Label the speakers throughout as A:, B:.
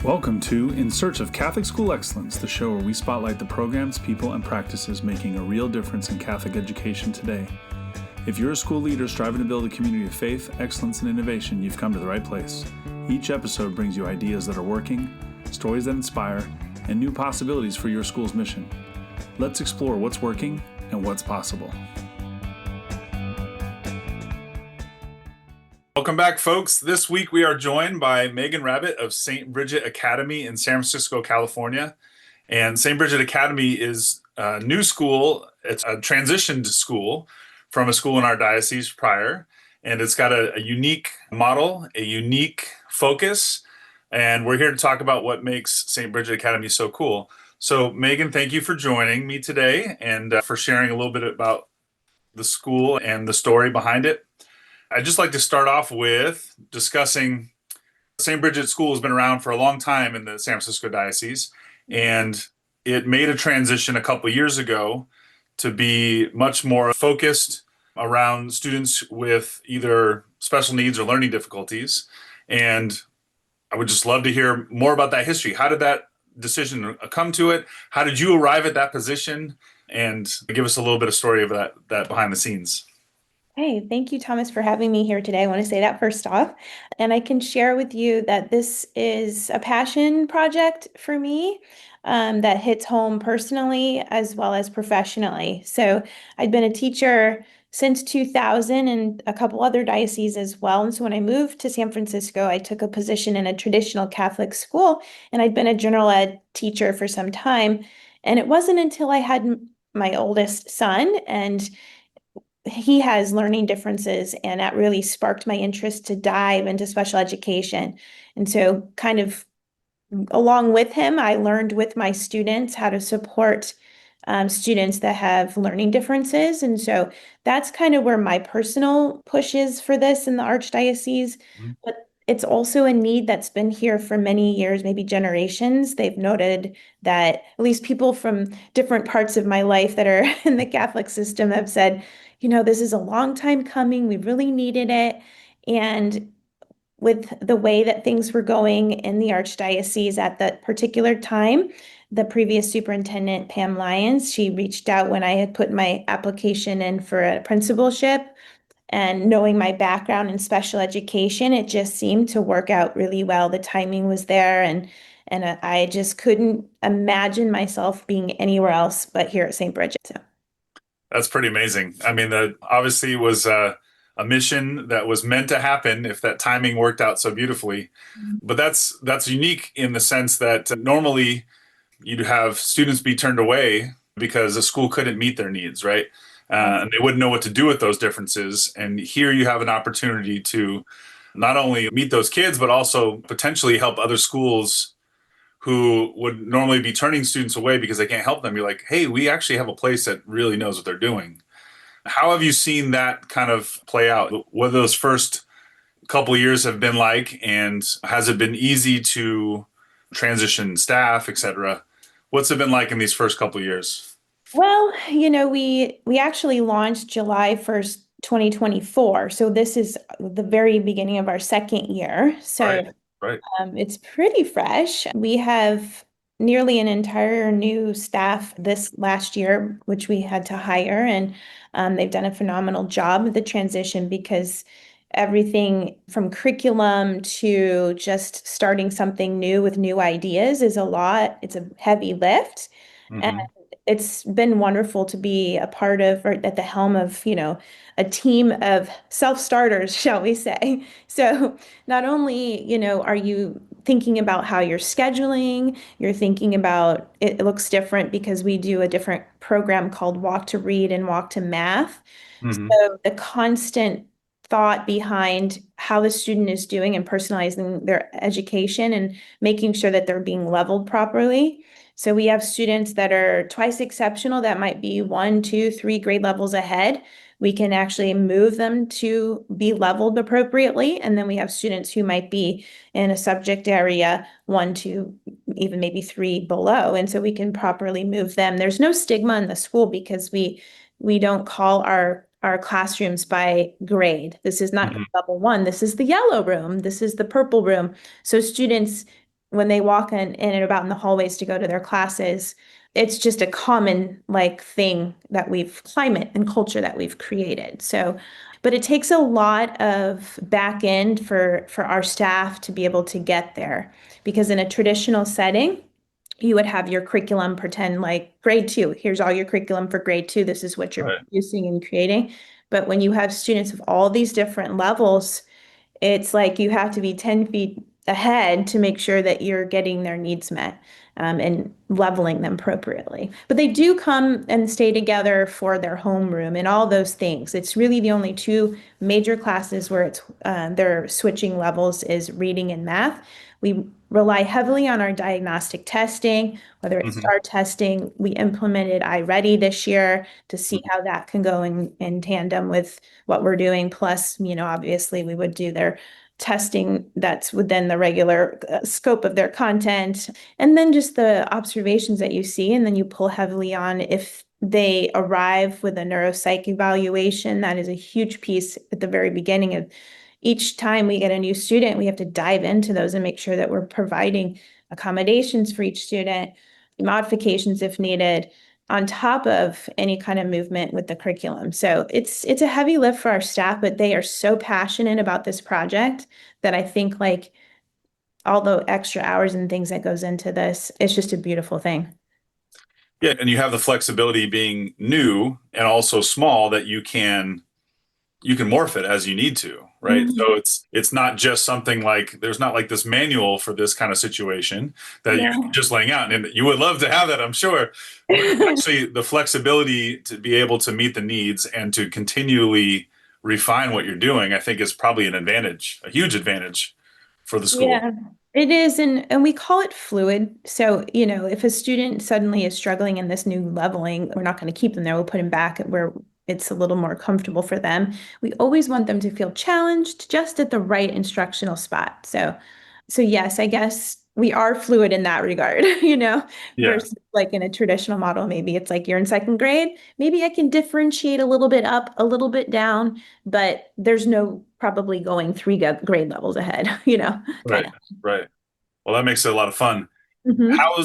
A: Welcome to In Search of Catholic School Excellence, the show where we spotlight the programs, people, and practices making a real difference in Catholic education today. If you're a school leader striving to build a community of faith, excellence, and innovation, you've come to the right place. Each episode brings you ideas that are working, stories that inspire, and new possibilities for your school's mission. Let's explore what's working and what's possible. Welcome back, folks. This week we are joined by Megan Rabbitt of Bridget Academy in San Francisco, California. And St. Bridget Academy is a new school. It's a transitioned school from a school in our diocese prior. And it's got a unique model, a unique focus. And we're here to talk about what makes St. Bridget Academy so cool. So Megan, thank you for joining me today and for sharing a little bit about the school and the story behind it. I'd just like to start off with discussing St. Bridget School has been around for a long time in the San Francisco Diocese, and it made a transition a couple of years ago to be much more focused around students with either special needs or learning difficulties. And I would just love to hear more about that history. How did that decision come to it? How did you arrive at that position? And give us a little bit of story of that behind the scenes.
B: Hey, thank you, Thomas, for having me here today. I want to say that first off. And I can share with you that this is a passion project for me that hits home personally as well as professionally. So I'd been a teacher since 2000 and a couple other dioceses as well. And so when I moved to San Francisco, I took a position in a traditional Catholic school, and I'd been a general ed teacher for some time. And it wasn't until I had my oldest son, and he has learning differences, and that really sparked my interest to dive into special education. And so kind of along with him, I learned with my students how to support students that have learning differences. And so that's kind of where my personal push is for this in the Archdiocese.
A: Mm-hmm.
B: But it's also a need that's been here for many years, maybe generations. They've noted that at least people from different parts of my life that are in the Catholic system have said, this is a long time coming. We really needed it. And with the way that things were going in the Archdiocese at that particular time, the previous superintendent, Pam Lyons, she reached out when I had put my application in for a principalship. And knowing my background in special education, it just seemed to work out really well. The timing was there, and I just couldn't imagine myself being anywhere else but here at St. Bridget. So.
A: That's pretty amazing. I mean, that obviously was a mission that was meant to happen if that timing worked out so beautifully. Mm-hmm. But that's unique in the sense that normally you'd have students be turned away because the school couldn't meet their needs, right? And they wouldn't know what to do with those differences. And here you have an opportunity to not only meet those kids, but also potentially help other schools who would normally be turning students away because they can't help them. You're like, hey, we actually have a place that really knows what they're doing. How have you seen that kind of play out? What those first couple of years have been like, and has it been easy to transition staff, et cetera? What's it been like in these first couple of years?
B: Well, we actually launched July 1st, 2024. So this is the very beginning of our second year. So
A: Right.
B: It's pretty fresh. We have nearly an entire new staff this last year, which we had to hire, and they've done a phenomenal job with the transition because everything from curriculum to just starting something new with new ideas is a lot. It's a heavy lift. Mm-hmm. And it's been wonderful to be a part of, or at the helm of, a team of self-starters, shall we say. So not only, are you thinking about how you're scheduling, you're thinking about, it looks different because we do a different program called Walk to Read and Walk to Math. Mm-hmm. So the constant thought behind how the student is doing and personalizing their education and making sure that they're being leveled properly. So we have students that are twice exceptional, that might be 1, 2, 3 grade levels ahead. We can actually move them to be leveled appropriately. And then we have students who might be in a subject area 1, 2, even maybe 3 below. And so we can properly move them. There's no stigma in the school because we don't call our classrooms by grade. This is not level 1. This is the yellow room. This is the purple room. So students when they walk in and about in the hallways to go to their classes, it's just a common like thing that we've climate and culture that we've created. So, but it takes a lot of back end for our staff to be able to get there because in a traditional setting, you would have your curriculum pretend like grade two. Here's all your curriculum for grade two. This is what you're
A: Right.
B: producing and creating. But when you have students of all these different levels, it's like you have to be 10 feet ahead to make sure that you're getting their needs met and leveling them appropriately. But they do come and stay together for their homeroom and all those things. It's really the only two major classes where it's their switching levels is reading and math. We rely heavily on our diagnostic testing, whether it's
A: Hmm.
B: STAR testing. We implemented iReady this year to see how that can go in tandem with what we're doing. Plus, obviously we would do their testing that's within the regular scope of their content. And then just the observations that you see, and then you pull heavily on if they arrive with a neuropsych evaluation. That is a huge piece at the very beginning of each time we get a new student, we have to dive into those and make sure that we're providing accommodations for each student, modifications if needed, on top of any kind of movement with the curriculum. So it's a heavy lift for our staff, but they are so passionate about this project that I think like all the extra hours and things that goes into this, it's just a beautiful thing.
A: Yeah, and you have the flexibility being new and also small that you can morph it as you need to, right?
B: Mhm.
A: So it's not just something like there's not like this manual for this kind of situation that you're
B: No.
A: just laying out. And you would love to have that, I'm sure. But actually the flexibility to be able to meet the needs and to continually refine what you're doing, I think is probably an advantage, a huge advantage for the school.
B: Yeah, it is. And we call it fluid. So, if a student suddenly is struggling in this new leveling, we're not going to keep them there. We'll put them back at where it's a little more comfortable for them. We always want them to feel challenged just at the right instructional spot. So yes, I guess we are fluid in that regard,
A: Yeah,
B: versus like in a traditional model, maybe it's like you're in second grade. Maybe I can differentiate a little bit up, a little bit down, but there's no probably going three grade levels ahead, kind
A: right,
B: of.
A: right. Well, that makes it a lot of fun.
B: Hmm.
A: How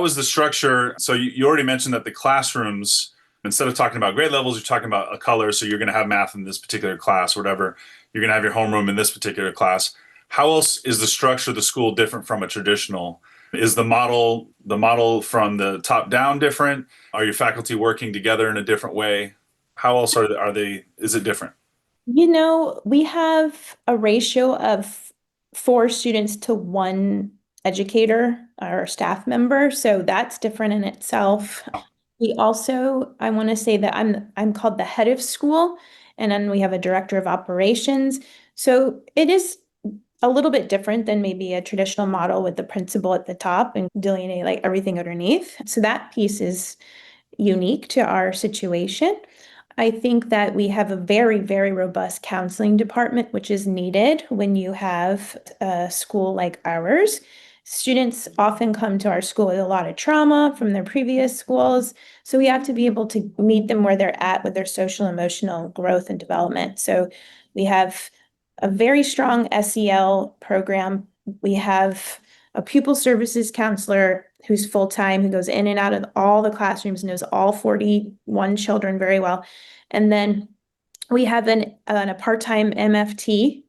A: is the structure? So you already mentioned that the classrooms, instead of talking about grade levels, you're talking about a color. So you're going to have math in this particular class, or whatever. You're going to have your homeroom in this particular class. How else is the structure of the school different from a traditional? Is the model from the top down different? Are your faculty working together in a different way? How else are they? Is it different?
B: We have a ratio of four students to one educator or staff member, so that's different in itself. We also, I want to say that I'm called the head of school, and then we have a director of operations. So it is a little bit different than maybe a traditional model with the principal at the top and delineate like everything underneath. So that piece is unique to our situation. I think that we have a very, very robust counseling department, which is needed when you have a school like ours. Students often come to our school with a lot of trauma from their previous schools. So we have to be able to meet them where they're at with their social emotional growth and development. So we have a very strong SEL program. We have a pupil services counselor who's full-time, who goes in and out of all the classrooms, knows all 41 children very well. And then we have a part-time MFT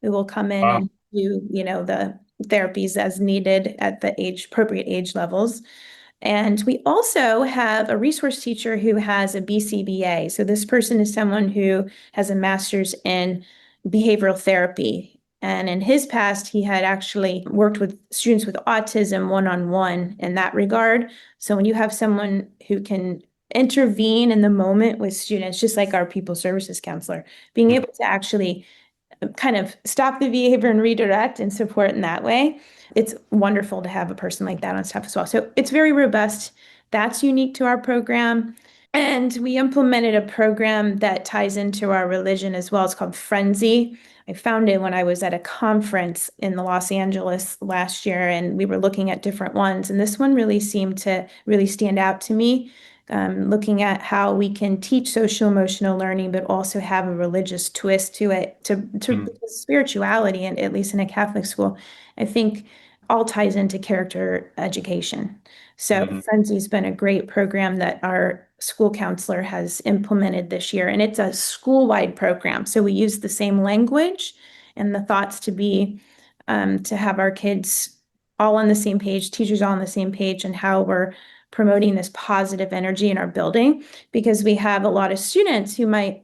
B: who will come in
A: Wow.
B: and do, the therapies as needed at the appropriate age levels. And we also have a resource teacher who has a BCBA. So this person is someone who has a master's in behavioral therapy. And in his past, he had actually worked with students with autism one-on-one in that regard. So when you have someone who can intervene in the moment with students, just like our people services counselor, being able to actually kind of stop the behavior and redirect and support in that way. It's wonderful to have a person like that on staff as well. So it's very robust. That's unique to our program. And we implemented a program that ties into our religion as well. It's called Frenzy. I found it when I was at a conference in Los Angeles last year, and we were looking at different ones. And this one really seemed to really stand out to me, looking at how we can teach social emotional learning, but also have a religious twist to it, to
A: Mm.
B: spirituality, and at least in a Catholic school. I think all ties into character education. So
A: Hmm.
B: Frenzy's been a great program that our school counselor has implemented this year, and it's a school-wide program. So we use the same language and the thoughts to be to have our kids all on the same page, teachers all on the same page, and how we're promoting this positive energy in our building because we have a lot of students who might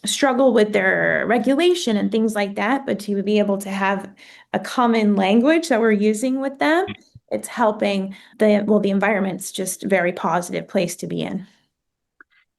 B: struggle with their regulation and things like that, but to be able to have a common language that we're using with them, it's helping the environment's just a very positive place to be in.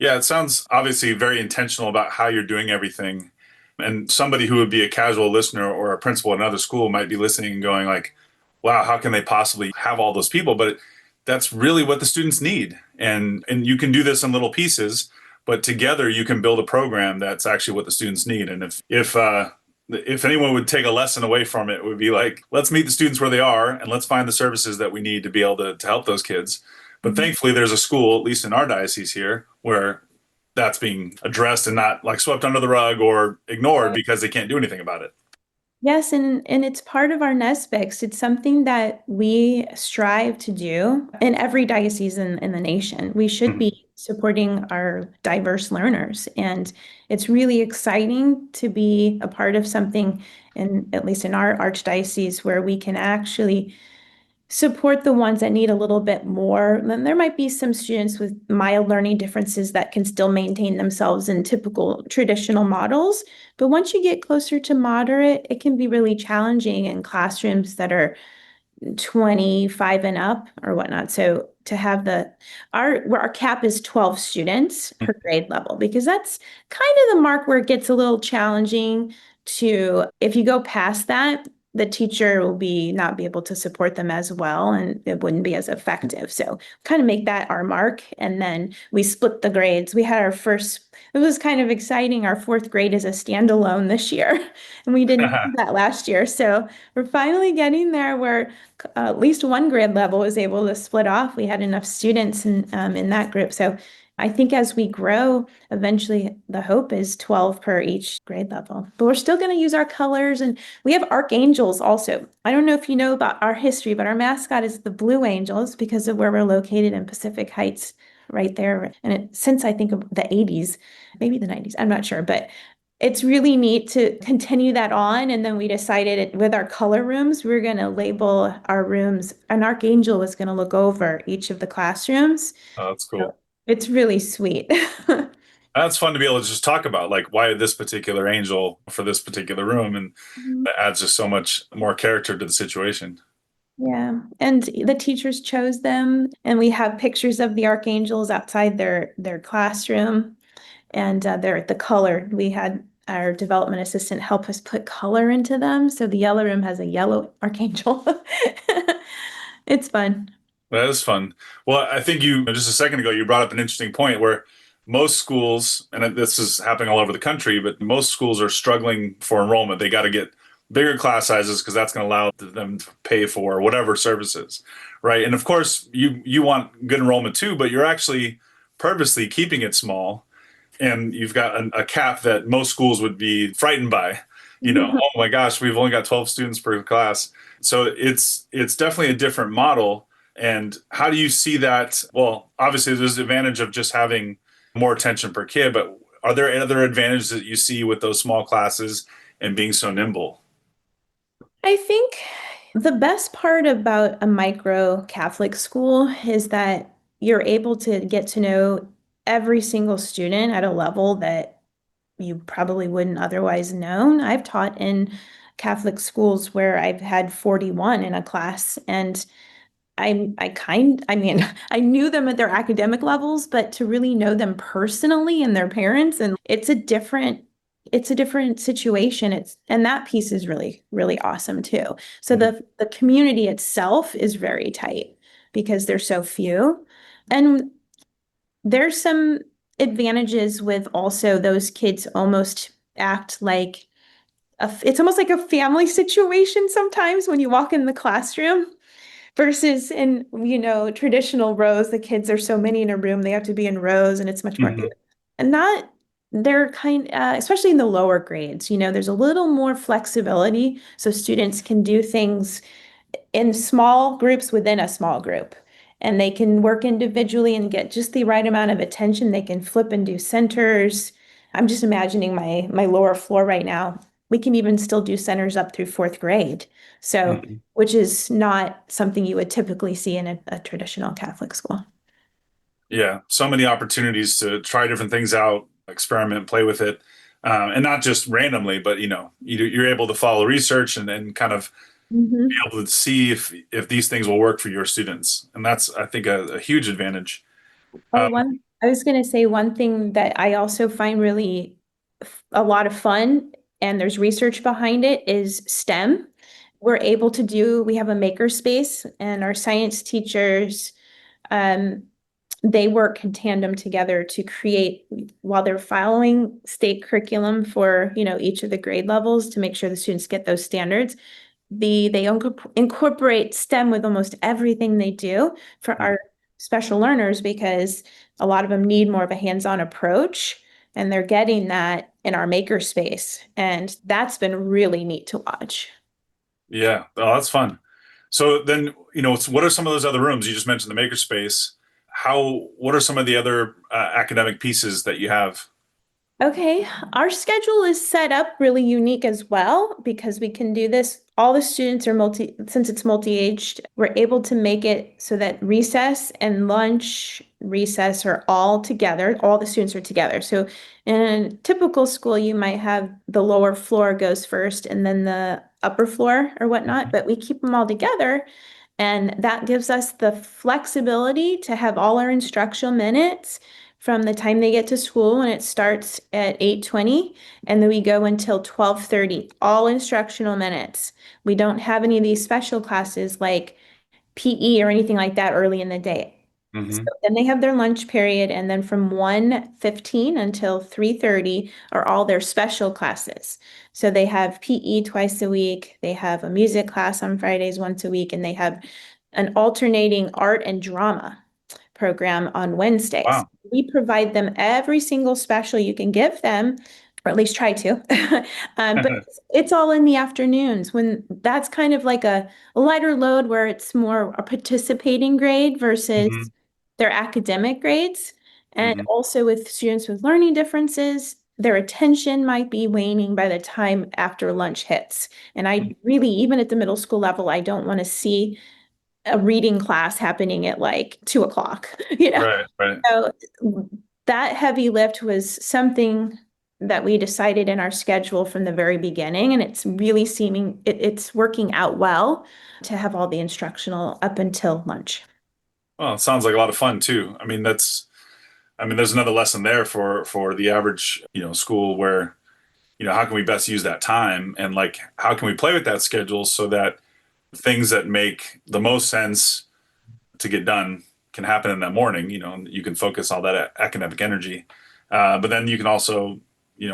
A: Yeah, it sounds obviously very intentional about how you're doing everything. And somebody who would be a casual listener or a principal at another school might be listening and going like, wow, how can they possibly have all those people? But that's really what the students need. And you can do this in little pieces, but together you can build a program that's actually what the students need. And if anyone would take a lesson away from it, it would be like, let's meet the students where they are and let's find the services that we need to be able to help those kids. But
B: Mhm.
A: thankfully, there's a school, at least in our diocese here, where that's being addressed and not like swept under the rug or ignored because they can't do anything about it.
B: Yes, and it's part of our NESPICs. It's something that we strive to do in every diocese in the nation. We should
A: Mhm.
B: be supporting our diverse learners, and it's really exciting to be a part of something in at least in our archdiocese where we can actually support the ones that need a little bit more. Then there might be some students with mild learning differences that can still maintain themselves in typical traditional models. But once you get closer to moderate, it can be really challenging in classrooms that are 25 and up or whatnot. So to have where our cap is 12 students per grade level, because that's kind of the mark where it gets a little challenging to, if you go past that, the teacher will not be able to support them as well and it wouldn't be as effective. So kind of make that our mark. And then we split the grades. We had it was kind of exciting. Our fourth grade is a standalone this year, and we didn't do that last year. So we're finally getting there where at least one grade level was able to split off. We had enough students in that group. So I think as we grow, eventually the hope is 12 per each grade level. But we're still going to use our colors, and we have archangels also. I don't know if you know about our history, but our mascot is the Blue Angels because of where we're located in Pacific Heights, right there. And since I think of the 80s, maybe the 90s, I'm not sure, but it's really neat to continue that on. And then we decided with our color rooms, we are going to label our rooms. An archangel was going to look over each of the classrooms.
A: Oh, that's
B: So
A: cool.
B: it's really sweet.
A: That's fun to be able to just talk about, like why this particular angel for this particular room, and
B: Mhm.
A: that adds just so much more character to the situation.
B: Yeah. And the teachers chose them, and we have pictures of the archangels outside their classroom. And they're the color. We had our development assistant help us put color into them. So the yellow room has a yellow archangel. It's fun.
A: That is fun. Well, I think you just a second ago you brought up an interesting point where most schools, and this is happening all over the country, but most schools are struggling for enrollment. They got to get bigger class sizes because that's going to allow them to pay for whatever services, right? And of course, you want good enrollment too, but you're actually purposely keeping it small, and you've got a cap that most schools would be frightened by. Oh my gosh, we've only got 12 students per class. So it's definitely a different model. And how do you see that? Well, obviously there's the advantage of just having more attention per kid, but are there other advantages that you see with those small classes and being so nimble?
B: I think the best part about a micro Catholic school is that you're able to get to know every single student at a level that you probably wouldn't otherwise known. I've taught in Catholic schools where I've had 41 in a class, and I mean, I knew them at their academic levels, but to really know them personally and their parents, and it's a different situation. And that piece is really, really awesome too. So
A: Mhm.
B: the community itself is very tight because there's so few. And there's some advantages with also those kids almost act like it's almost like a family situation sometimes when you walk in the classroom versus in, traditional rows, the kids are so many in a room, they have to be in rows and it's much more,
A: Mhm.
B: and not, they're especially in the lower grades, there's a little more flexibility so students can do things in small groups within a small group. And they can work individually and get just the right amount of attention. They can flip and do centers. I'm just imagining my lower floor right now. We can even still do centers up through fourth grade. So,
A: Mhm.
B: which is not something you would typically see in a traditional Catholic school.
A: Yeah, so many opportunities to try different things out, experiment, play with it, and not just randomly, but you're able to follow research and then kind of be
B: Mhm.
A: able to see if these things will work for your students, and that's I think a huge advantage.
B: Oh,
A: Um,
B: I was going to say one thing that I also find really a lot of fun, and there's research behind it, is STEM. We have a makerspace, and our science teachers, um, they work in tandem together to create, while they're following state curriculum for, each of the grade levels to make sure the students get those standards. They incorporate STEM with almost everything they do for our special learners because a lot of them need more of a hands-on approach, and they're getting that in our makerspace. And that's been really neat to watch.
A: yeah, oh, that's fun. So then, what are some of those other rooms you just mentioned? The makerspace. What are some of the other academic pieces that you have?
B: Okay, our schedule is set up really unique as well because we can do this. All the students are since it's multi-aged, we're able to make it so that recess and lunch, recess are all together. All the students are together. So in a typical school, you might have the lower floor goes first and then the upper floor or whatnot, but we keep them all together. And that gives us the flexibility to have all our instructional minutes from the time they get to school, and it starts at 8:20, and then we go until 12:30, all instructional minutes. We don't have any of these special classes like PE or anything like that early in the day. So
A: Hmm.
B: then they have their lunch period, and then from 1:15 until 3:30 are all their special classes. So they have PE twice a week, they have a music class on Fridays once a week, and they have an alternating art and drama program on Wednesdays.
A: Wow.
B: We provide them every single special you can give them, or at least try to. But it's all in the afternoons when that's kind of like a lighter load where it's more a participating grade
A: Hmm.
B: versus their academic grades. And
A: Hmm.
B: also with students with learning differences, their attention might be waning by the time after lunch hits. And I really, even at the middle school level, I don't want to see a reading class happening at like 2 o'clock, you know?
A: Right, right.
B: So that heavy lift was something that we decided in our schedule from the very beginning, and it's really it's working out well to have all the instructional up until lunch.
A: Well, it sounds like a lot of fun too. There's another lesson there for the average, school where, how can we best use that time and like how can we play with that schedule so that things that make the most sense to get done can happen in that morning, and you can focus all that academic energy. But then you can also,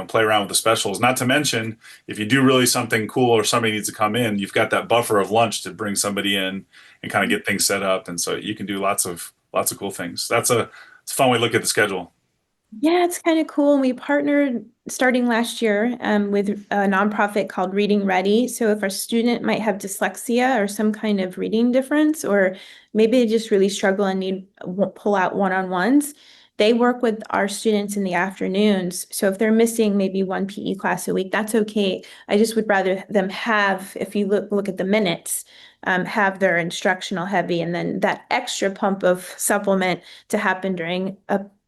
A: play around with the specials. Not to mention, if you do really something cool or somebody needs to come in, you've got that buffer of lunch to bring somebody in and kind of get things set up. And so you can do lots of cool things. It's a fun way to look at the schedule.
B: Yeah, it's kind of cool. And we partnered starting last year with a nonprofit called Reading Ready. So if our student might have dyslexia or some kind of reading difference, or maybe they just really struggle and need pull out one-on-ones, they work with our students in the afternoons. So if they're missing maybe one PE class a week, that's okay. I just would rather them have, if you look at the minutes, have their instructional heavy and then that extra pump of supplement to happen during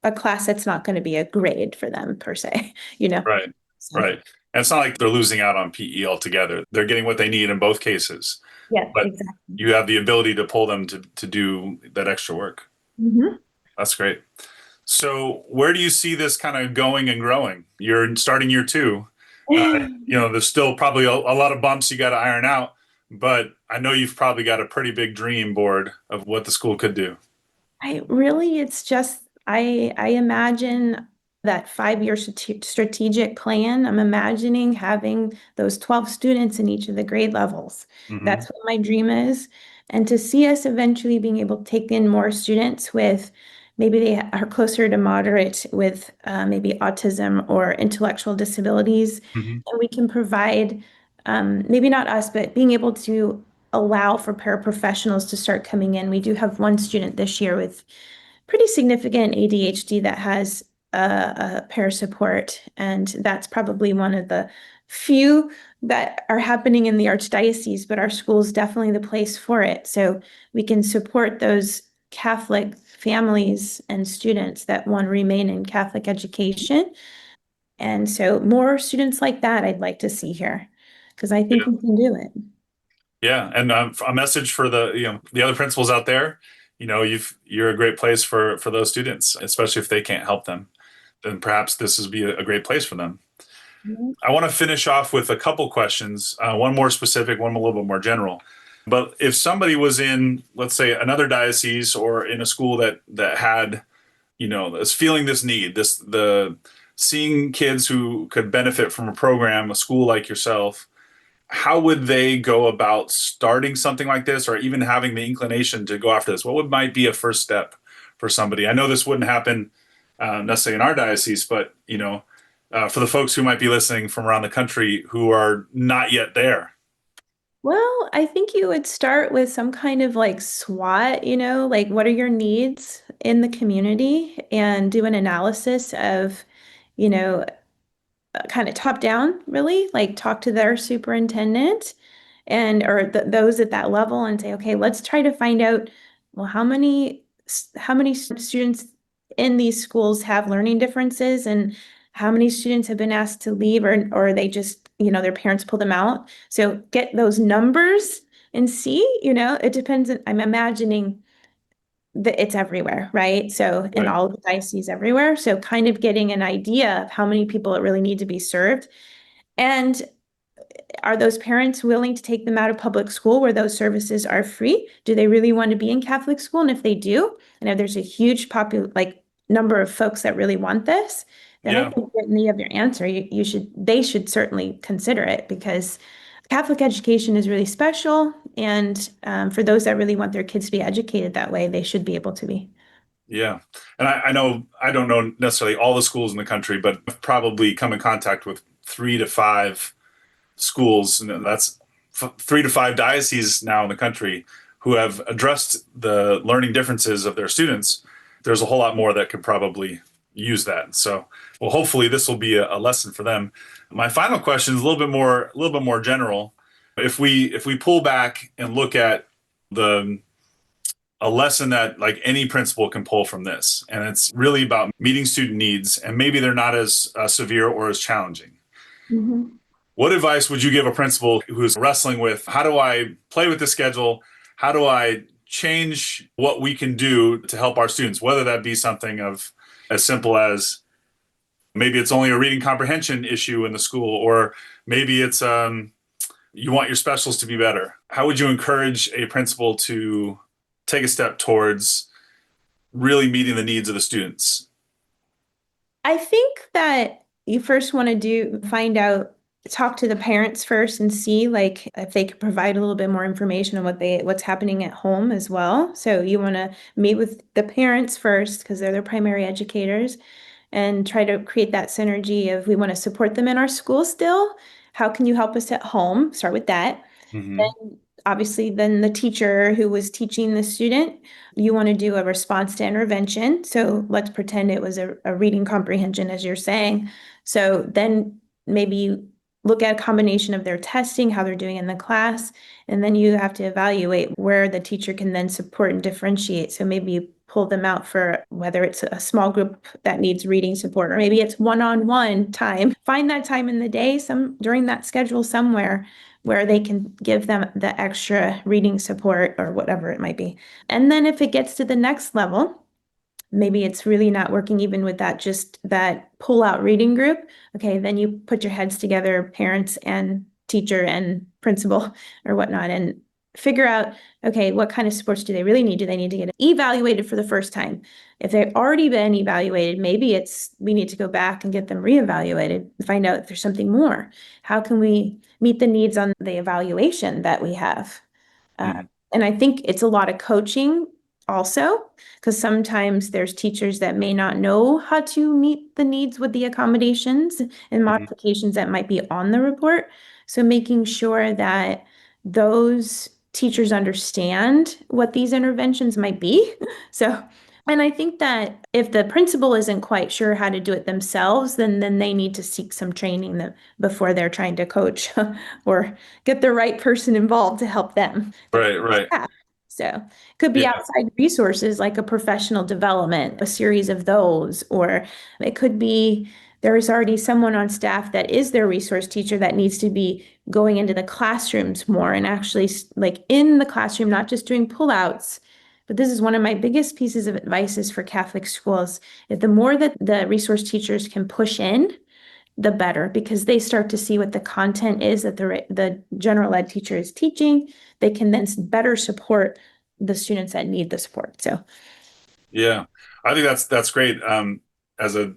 B: a class that's not going to be a grade for them per se, you know?
A: Right,
B: So,
A: right. And it's not like they're losing out on PE altogether. They're getting what they need in both cases,
B: yeah,
A: but
B: exactly.
A: you have the ability to pull them to do that extra work.
B: Mhm.
A: That's great. So, where do you see this kind of going and growing? You're starting year two. Uh, there's still probably a lot of bumps you got to iron out, but I know you've probably got a pretty big dream board of what the school could do.
B: It's just, I imagine that 5-year strategic plan. I'm imagining having those 12 students in each of the grade levels.
A: Hmm.
B: That's what my dream is. And to see us eventually being able to take in more students with maybe they are closer to moderate with maybe autism or intellectual disabilities.
A: Hmm.
B: And we can provide, maybe not us, but being able to allow for paraprofessionals to start coming in. We do have one student this year with pretty significant ADHD that has a pair support, and that's probably one of the few that are happening in the Archdiocese, but our school is definitely the place for it. So we can support those Catholic families and students that want to remain in Catholic education. And so more students like that I'd like to see here because I think
A: Yeah.
B: we can do it.
A: Yeah, and a message for the other principals out there. You're a great place for those students, especially if they can't help them. Then perhaps this would be a great place for them.
B: Mhm.
A: I want to finish off with a couple questions, one more specific, one a little bit more general. But if somebody was in, let's say, another diocese or in a school that had, is feeling this need, the seeing kids who could benefit from a program, a school like yourself, how would they go about starting something like this, or even having the inclination to go after this? What would might be a first step for somebody? I know this wouldn't happen necessarily in our diocese, but for the folks who might be listening from around the country who are not yet there.
B: Well, I think you would start with some kind of like SWOT, like what are your needs in the community and do an analysis of, you know, kind of top down, really, like talk to their superintendent and or those at that level and say, okay, let's try to find out, well, how many students in these schools have learning differences and how many students have been asked to leave or they just, their parents pull them out. So get those numbers and see, it depends. I'm imagining that it's everywhere, right? So in
A: Right.
B: all of the dioceses everywhere. So kind of getting an idea of how many people it really need to be served. And are those parents willing to take them out of public school where those services are free? Do they really want to be in Catholic school? And if they do, and if there's a huge number of folks that really want this, then I
A: Yeah.
B: think Brittany, you have your answer. They should certainly consider it because Catholic education is really special. And for those that really want their kids to be educated that way, they should be able to be.
A: Yeah. And I know I don't know necessarily all the schools in the country, but I've probably come in contact with 3 to 5 schools, and that's 3 to 5 dioceses now in the country who have addressed the learning differences of their students. There's a whole lot more that could probably use that. So, well, hopefully this will be a lesson for them. My final question is a little bit more general. If we pull back and look at the a lesson that like any principal can pull from this, and it's really about meeting student needs, and maybe they're not as severe or as challenging.
B: Mhm.
A: What advice would you give a principal who's wrestling with how do I play with the schedule? How do I change what we can do to help our students? Whether that be something of as simple as maybe it's only a reading comprehension issue in the school, or maybe it's you want your specials to be better. How would you encourage a principal to take a step towards really meeting the needs of the students?
B: I think that you first want to find out, talk to the parents first and see like if they could provide a little bit more information on what's happening at home as well. So you want to meet with the parents first because they're their primary educators and try to create that synergy of we want to support them in our school still. How can you help us at home? Start with that.
A: Mm-hmm.
B: Then obviously then the teacher who was teaching the student, you want to do a response to intervention. So let's pretend it was a reading comprehension, as you're saying. So then maybe you look at a combination of their testing, how they're doing in the class, and then you have to evaluate where the teacher can then support and differentiate. So maybe you pull them out for whether it's a small group that needs reading support, or maybe it's one-on-one time. Find that time in the day, some during that schedule somewhere where they can give them the extra reading support or whatever it might be. And then if it gets to the next level, maybe it's really not working even with just that pull out reading group. Okay, then you put your heads together, parents and teacher and principal or whatnot, and figure out, okay, what kind of supports do they really need? Do they need to get evaluated for the first time? If they've already been evaluated, maybe we need to go back and get them reevaluated and find out if there's something more. How can we meet the needs on the evaluation that we have? Uh,
A: Mm-hmm.
B: and I think it's a lot of coaching also, because sometimes there's teachers that may not know how to meet the needs with the accommodations and
A: Mm-hmm.
B: modifications that might be on the report. So making sure that those teachers understand what these interventions might be. So, and I think that if the principal isn't quite sure how to do it themselves, then they need to seek some training before they're trying to coach or get the right person involved to help them.
A: Right, right.
B: So it could be
A: Yeah,
B: outside resources like a professional development, a series of those, or it could be there is already someone on staff that is their resource teacher that needs to be going into the classrooms more and actually like in the classroom, not just doing pullouts. But this is one of my biggest pieces of advice is for Catholic schools. If the more that the resource teachers can push in, the better because they start to see what the content is that the general ed teacher is teaching. They can then better support the students that need the support. So,
A: yeah. I think that's great. As a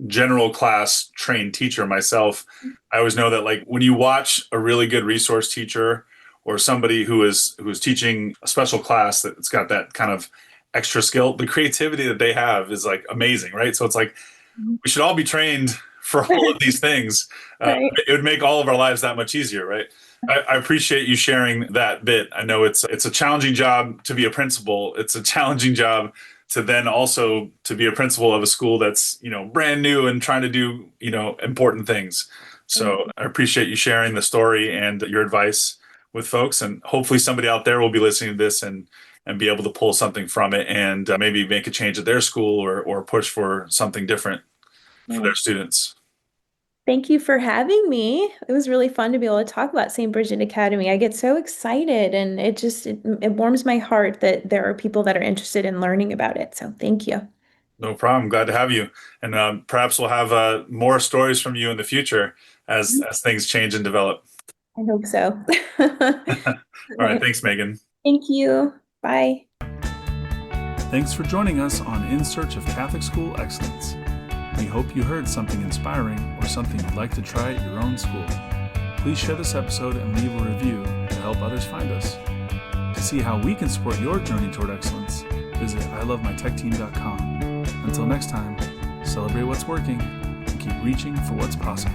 A: general class trained teacher myself, I always know that like when you watch a really good resource teacher or somebody who is teaching a special class that's got that kind of extra skill, the creativity that they have is like amazing, right? So it's like we should all be trained for all of these things.
B: right.
A: It would make all of our lives that much easier, right? I appreciate you sharing that bit. I know it's a challenging job to be a principal. It's a challenging job to then also to be a principal of a school that's brand new and trying to do important things. So I appreciate you sharing the story and your advice with folks, and hopefully somebody out there will be listening to this and be able to pull something from it and maybe make a change at their school or push for something different for their students.
B: Thank you for having me. It was really fun to be able to talk about St. Bridget Academy. I get so excited and it warms my heart that there are people that are interested in learning about it. So thank you.
A: No problem. Glad to have you. And perhaps we'll have more stories from you in the future as things change and develop.
B: I hope so.
A: All
B: All
A: right.
B: right.
A: Thanks, Megan.
B: Thank you. Bye.
A: Thanks for joining us on In Search of Catholic School Excellence. We hope you heard something inspiring or something you'd like to try at your own school. Please share this episode and leave a review to help others find us. To see how we can support your journey toward excellence, visit ilovemytechteam.com. Until next time, celebrate what's working and keep reaching for what's possible.